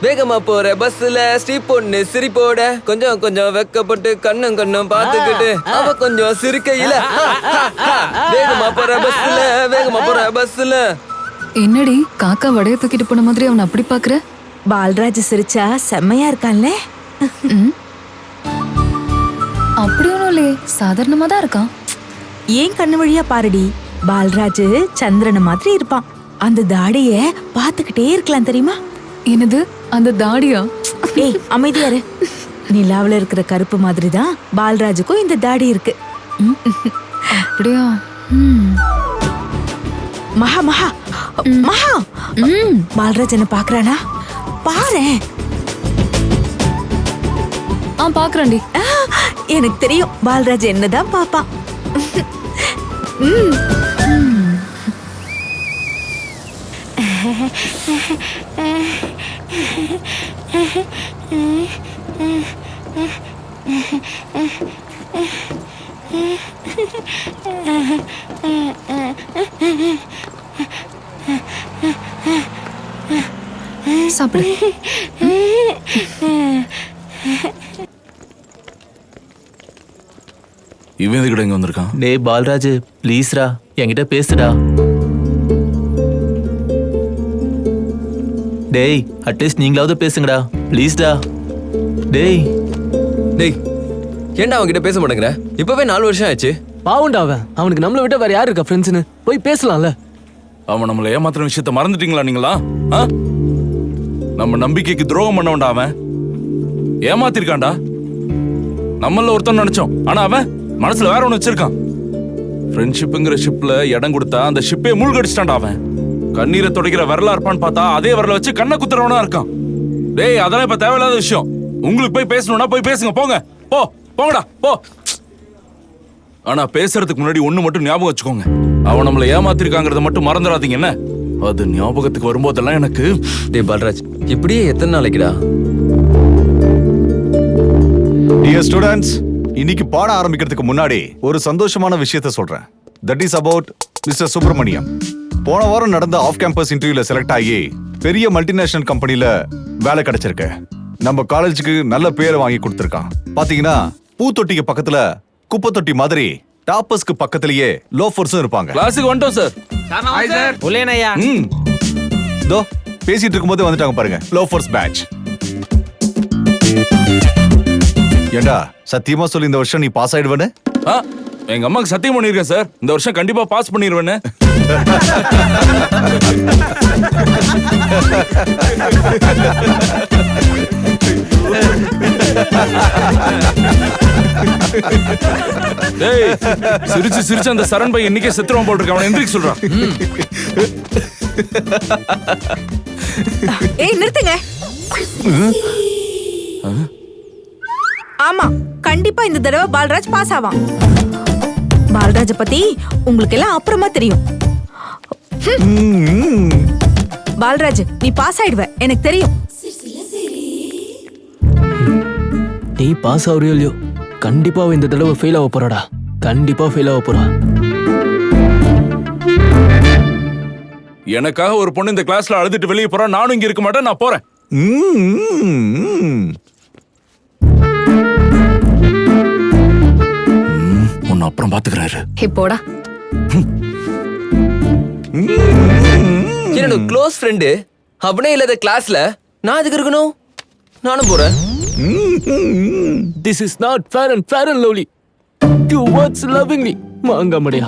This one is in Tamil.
வேகமா போற பஸ்ல ஸ்டீப் பொண்ணு சிரிப்போட கொஞ்சம் கொஞ்சம் வெக்கப்பட்டு கண்ணும் பாத்துக்கிட்டு அவ கொஞ்சம் சிரிக்கையில வேகமா போற பஸ்ல. என்னடி காக்கா வடைய தூக்கிட்டு போன மாதிரி அவன் அப்படி பாக்குற? பால்ராஜ் சிரிச்சா செம்மையா இருக்கான்ல. அப்படி ஒண்ணும் இல்லையே, சாதாரணமா தான் இருக்கான். ஏன் கண்ணு வழியா பாருடி, பால்ராஜ் சந்திரன மாதிரி இருப்பான். அந்த தாடிய பாத்துக்கிட்டே இருக்கலாம் தெரியுமா? என்னது அந்த தாடியா? ஏய் அமைதியாரு. நிலாவுல இருக்கிற கருப்பு மாதிரி தான் பால்ராஜுக்கும் இந்த தாடி இருக்கு. அப்படியா? மகா மகா மகா பால்ராஜ் என்ன பாக்குறானா பாரேன். பாக்குறேன்டி. எனக்கு தெரியும் பால்ராஜ் என்னதான் பாப்பான். சாப்பிடு. இவன் எதுக்கிட்ட இங்க வந்திருக்கான்? டேய் பால்ராஜ் ப்ளீஸ்ரா என்கிட்ட பேசுடா. டேய் அட்லீஸ்ட் நீங்களாவது பேசுங்கடா ப்ளீஸ்டா. டேய் ஏன்டா அவன்கிட்ட பேச மாட்டேங்கிற? இப்பவே 4 வருஷம் ஆச்சு. பாவுண்டா அவனுக்கு நம்மள விட்ட வேற யாரு இருக்கா ஃப்ரெண்ட்ஸ்னு போய் பேசலாம்ல. அவன் நம்மளை ஏமாத்துற விஷயத்த மறந்துட்டீங்களா நீங்களா? நம்ம நம்பிக்கைக்கு துரோகம் பண்ணவன்டா அவன். ஏமாத்திருக்கான்டா. நம்மள ஒருத்தன் நினைச்சோம், ஆனா அவன் மனசுல வேற ஒண்ணு வச்சிருக்கான். ஃப்ரெண்ட்ஷிப்ங்கிற ஷிப்ல இடம் கொடுத்தா அந்த ஷிப்பே மூழ்கடிச்சிட்டான்டா அவன். கண்ணீரை துடைக்கிற விரலா இருப்பான்னு பார்த்தா அதே விரல வச்சு கண்ணை குத்துறவனா இருக்கான். டேய் அதெல்லாம் இப்ப தேவையில்லாத விஷயம். உங்களுக்கு போய் பேசணும்னா போய் பேசுங்க, போங்க போங்கடா போ. ஆனா பேசுறதுக்கு முன்னாடி ஒண்ணு மட்டும் ஞாபகம் வச்சுக்கோங்க, அவன் நம்மள ஏமாத்திருக்காங்கிறத மட்டும் மறந்துடாதீங்க என்ன? அது ஞாபகத்துக்கு வரும்போதெல்லாம் எனக்கு. டேய் பால்ராஜ், இப்படியே எத்தனை நாளைக்குடா? Dear students, இன்னைக்கு பாட ஆரம்பிக்கிறதுக்கு முன்னாடி ஒரு சந்தோஷமான விஷயத்தை சொல்றேன். That is about Mr. Subramaniam. போன வாரம் நடந்த ஆஃப் கேம்பஸ் இன்டர்வியூல செலக்ட் ஆகி பெரிய மல்டிநேஷனல் கம்பெனில வேலை கிடைச்சிருக்கு. நம்ம காலேஜுக்கு நல்ல பேரை வாங்கி கொடுத்திருக்கான். பாத்தீங்கன்னா பூத்தொட்டிக்கு பக்கத்துல குப்பை தொட்டி மாதிரி டாப்பர்ஸ்க்கு பக்கத்திலேயே லோஃபர்ஸும் இருப்பாங்க. கிளாஸுக்கு வந்துட்டோம் சார். Hi sir. உள்ளேனையா. தோ பேசிட்டு இருக்கும்போது வந்துட்டாங்க பாருங்க, லோஃபர்ஸ் பேட்ச். ஏண்டா சத்தியமா சொல்லி இந்த வருஷம் நீ பாஸ் ஆயிடுவேன்னு? எங்க அம்மாக்கு சத்தியம் பண்ணிருக்கேன் சார், இந்த வருஷம் கண்டிப்பா பாஸ் பண்ணிடுவேன்னு. டேய் சிரிச்சு சிரிச்சு அந்த சரண் பை இன்னைக்கே செத்துருவான் போல் இருக்கு. அவன் எந்திரிக்க சொல்றான். ஏய் நிறுத்துங்க. ஆமா கண்டிப்பா இந்த தடவை பால்ராஜ் பாஸ் ஆவான். பால்ராஜ பத்தி உங்களுக்கு எல்லாம் அப்புறமா தெரியும். பால்ராஜ் நீ பாஸ் ஆயிடுவ எனக்கு தெரியும். நீ பாஸ் ஆகுறியோ இல்லையோ, கண்டிப்பா இந்த தடவை ஃபெயில் ஆக போறாடா. கண்டிப்பா ஃபெயில் ஆக போறா. எனக்காக ஒரு பொண்ணு இந்த கிளாஸ்ல அழுதுட்டு வெளியே போறா, நானும் இங்க இருக்க மாட்டேன், நான் போறேன். உன்னை அப்புறம் பாத்துக்கிறாரு. போடா. என்னோட க்ளோஸ் ஃப்ரெண்டு அவனே இல்லாத கிளாஸ்ல நான் எதுக்கு இருக்கணும்? நானும் போறேன். This is not fair and lovely. Two words lovingly. மாங்கா மடியா.